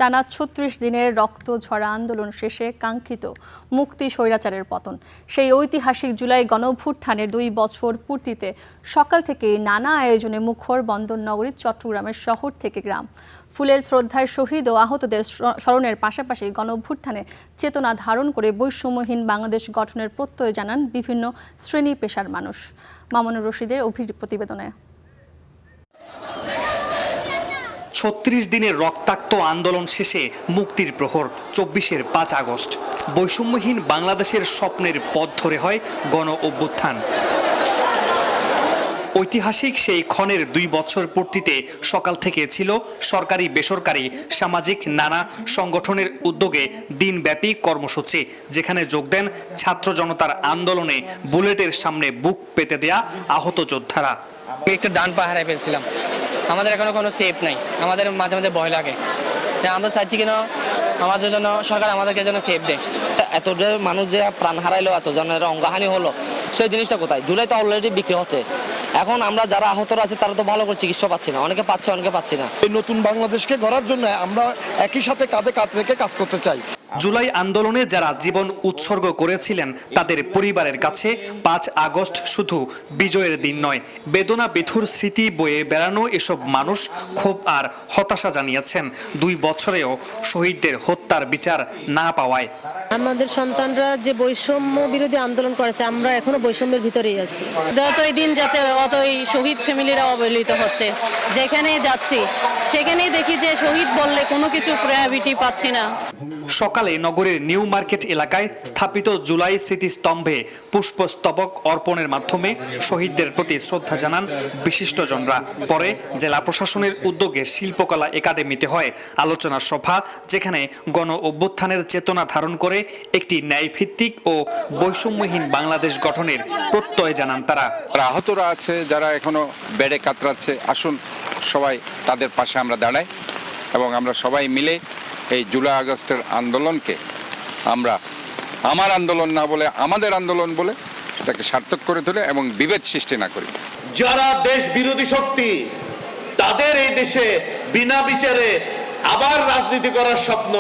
টানা ৩৬ দিনের রক্তঝরা আন্দোলন শেষে কাঙ্ক্ষিত মুক্তি স্বৈরাচারের পতন। সেই ঐতিহাসিক জুলাই গণঅভ্যুত্থানের ২ বছর পূর্তিতে সকাল থেকে নানা আয়োজনে মুখর বন্দরনগরী চট্টগ্রামের শহর থেকে গ্রাম। ফুলের শ্রদ্ধায় শহীদ ও আহতদের স্মরণের পাশাপাশি গণঅভ্যুত্থানে চেতনা ধারণ করে বৈষম্যহীন বাংলাদেশ গঠনের প্রত্যয় জানান বিভিন্ন শ্রেণী পেশার মানুষ। মামুনুর রশিদের প্রতিবেদনে। ৩৬ দিনের রক্তাক্ত আন্দোলন শেষে মুক্তির প্রহর ২৪-এর ৫ আগস্ট। বৈষম্যহীন বাংলাদেশের স্বপ্নের পথ ধরে হয় গণ অভ্যুত্থান। ঐতিহাসিক সেই ক্ষণের ২ বছর পূর্তিতে সকাল থেকে ছিল সরকারি বেসরকারি সামাজিক নানা সংগঠনের উদ্যোগে দিনব্যাপী কর্মসূচি, যেখানে যোগ দেন ছাত্র জনতার আন্দোলনে বুলেটের সামনে বুক পেতে দেয়া আহত যোদ্ধারা। একটু ডান পা হারাই ফেলছিলাম, আমাদের এখনো কোনো সেফ নাই, আমাদের মাঝে মাঝে ভয় লাগে। আমরা চাইছি কেন আমাদের জন্য সরকার আমাদেরকে যেন সেফ দেয়। এত মানুষ যে প্রাণ হারাইলো, এত জনের অঙ্গহানি হলো, সেই জিনিসটা কোথায়? জুলাই তো অলরেডি বিক্রি হচ্ছে। এখন আমরা যারা আহতরা আছে তারা তো ভালো করে চিকিৎসা পাচ্ছি না, অনেকে পাচ্ছে অনেকে পাচ্ছি না। এই নতুন বাংলাদেশকে গড়ার জন্য আমরা একই সাথে কাঁধে কাঁধ রেখে কাজ করতে চাই। জুলাই আন্দোলনে যারা জীবন উৎসর্গ করেছিলেন তাদের পরিবারের কাছে ৫ আগস্ট শুধু বিজয়ের দিন নয়, বেদনা বেথুর স্মৃতি বয়ে বেড়ানো এসব মানুষ ক্ষোভ আর হতাশা জানিয়েছেন ২ বছরেও শহীদদের হত্যার বিচার না পাওয়ায়। আমাদের সন্তানরা যে বৈষম্য বিরোধী আন্দোলন করেছে, আমরা এখনো বৈষম্যের ভিতরেই আছি। যতই দিন যাতে অতই শহীদ ফ্যামিলিরা অবহেলিত হচ্ছে। যেখানেই যাচ্ছি সেখানেই দেখি যে শহীদ বললে কোনো কিছু প্রায়োরিটি পাচ্ছি না। সকালে নগরের নিউ মার্কেট এলাকায় স্থাপিত জুলাই স্মৃতিস্তম্ভে পুষ্পস্তবক অর্পণের মাধ্যমে শহীদদের প্রতি শ্রদ্ধা জানান বিশিষ্টজনরা। পরে জেলা প্রশাসনের উদ্যোগে শিল্পকলা একাডেমিতে হয় আলোচনা সভা, যেখানে গণ অভ্যুত্থানের চেতনা ধারণ করে একটি ন্যায়ভিত্তিক ও বৈষম্যহীন বাংলাদেশ গঠনের প্রত্যয় জানান তারা। আহতরা আছে যারা এখনো বেডে কাতরাচ্ছে, আসুন সবাই তাদের পাশে আমরা দাঁড়াই এবং আমরা সবাই মিলে এই জুলাই আগস্টের আন্দোলনকে আমরা আমার আন্দোলন না বলে আমাদের আন্দোলন বলে সেটাকে সার্থক করে তোলে এবং বিভেদ সৃষ্টি না করি। যারা দেশ বিরোধী শক্তি, তাদের এই দেশে বিনা বিচারে আবার রাজনীতি করার স্বপ্ন,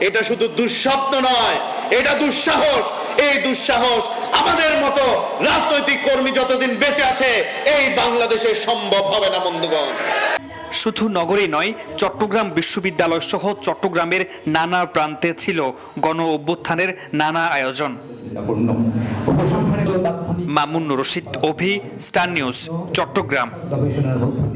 এটা শুধু দুঃস্বপ্ন নয়, এটা দুঃসাহস। এই দুঃসাহস আমাদের মতো রাজনৈতিক কর্মী যতদিন বেঁচে আছে এই বাংলাদেশে সম্ভব হবে না বন্ধুগণ। শুধু নগরী নয়, চট্টগ্রাম বিশ্ববিদ্যালয় সহ চট্টগ্রামের নানা প্রান্তে ছিল গণ অভ্যুত্থানের নানা আয়োজন। Mamunur Rashid, star news, Chittagong.